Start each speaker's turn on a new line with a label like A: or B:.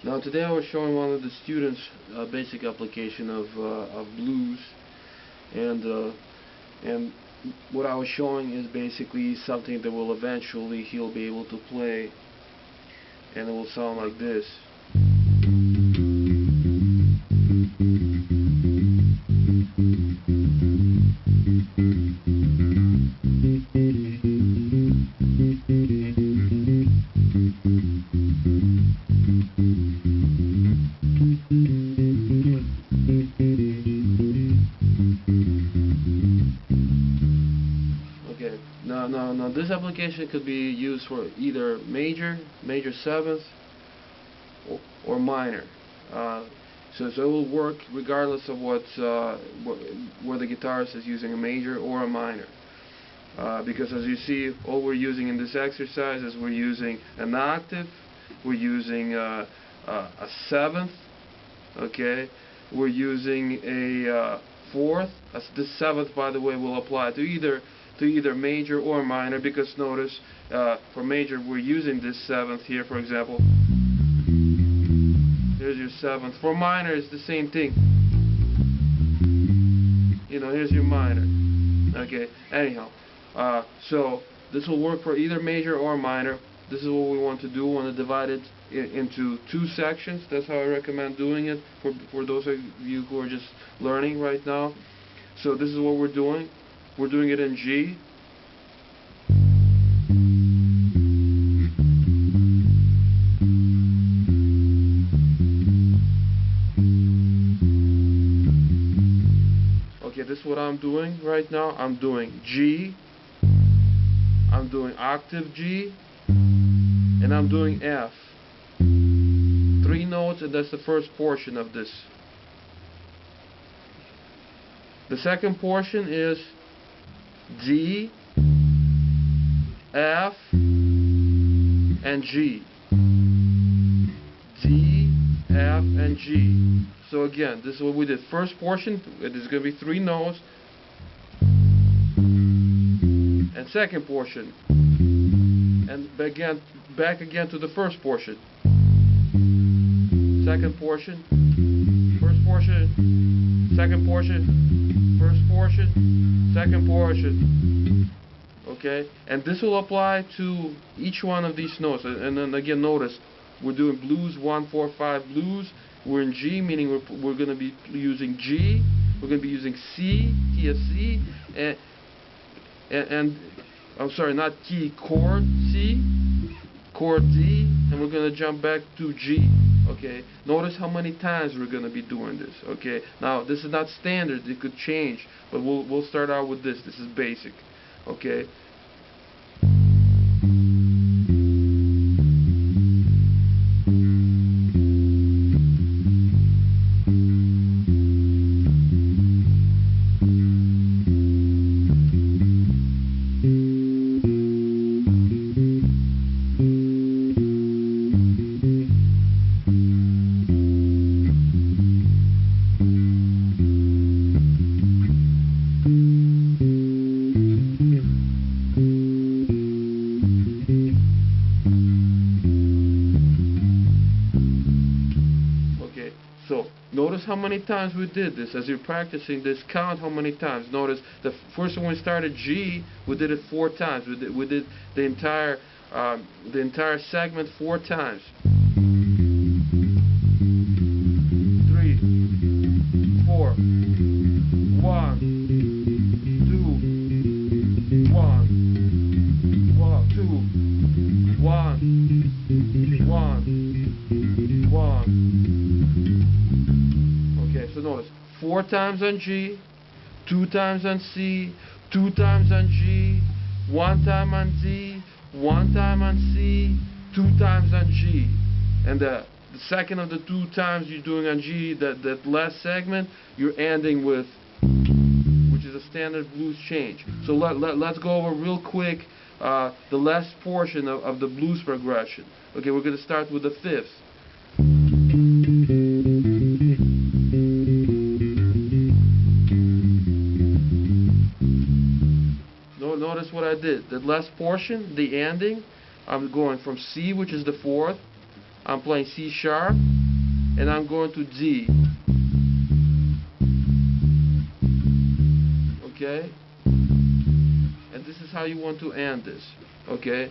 A: Now today I was showing one of the students basic application of blues, and what I was showing is basically something that will eventually he'll be able to play, and it will sound like this. Okay, now this application could be used for either major seventh, or minor. So it will work regardless of where the guitarist is using a major or a minor. Because as you see, all we're using in this exercise is we're using an octave, we're using a seventh, okay, we're using a fourth. This seventh, by the way, will apply to either major or minor, because notice for major we're using this seventh here, for example. Here's your seventh. For minor it's the same thing. You know, here's your minor. Okay, anyhow. So this will work for either major or minor. This is what we want to do. We want to divide it into two sections. That's how I recommend doing it for those of you who are just learning right now. So this is what we're doing. We're doing it in G. Okay, this is what I'm doing right now. I'm doing G, I'm doing octave G, and I'm doing F. 3 notes, and that's the first portion of this. The second portion is D, F, and G. D, F, and G. So again, this is what we did. First portion, it is going to be 3 notes. And second portion. And back again to the first portion. Second portion. First portion. Second portion. First portion. Second portion. Okay? And this will apply to each one of these notes. And then again, notice, we're doing blues 1, 4, 5 blues. We're in G, meaning we're going to be using G. We're going to be using C, key of C, and I'm sorry, not key, chord C, chord D, and we're going to jump back to G. Okay, notice how many times we're going to be doing this. Okay, now this is not standard; it could change, but we'll start out with this. This is basic. Okay. So, notice how many times we did this. As you're practicing this, count how many times. Notice the first when we started G, we did it 4 times. We did the entire segment 4 times. 3, 4, 1, 2, 1, 2, 1. Okay, so notice 4 times on G, 2 times on C, 2 times on G, 1 time on D, 1 time on C, 2 times on G. And the second of the 2 times you're doing on G, that last segment, you're ending with, which is a standard blues change. So let's go over real quick the last portion of the blues progression. Okay, we're going to start with the 5th. Notice what I did. The last portion, the ending, I'm going from C, which is the 4th. I'm playing C sharp, and I'm going to D. Okay? And this is how you want to end this. Okay?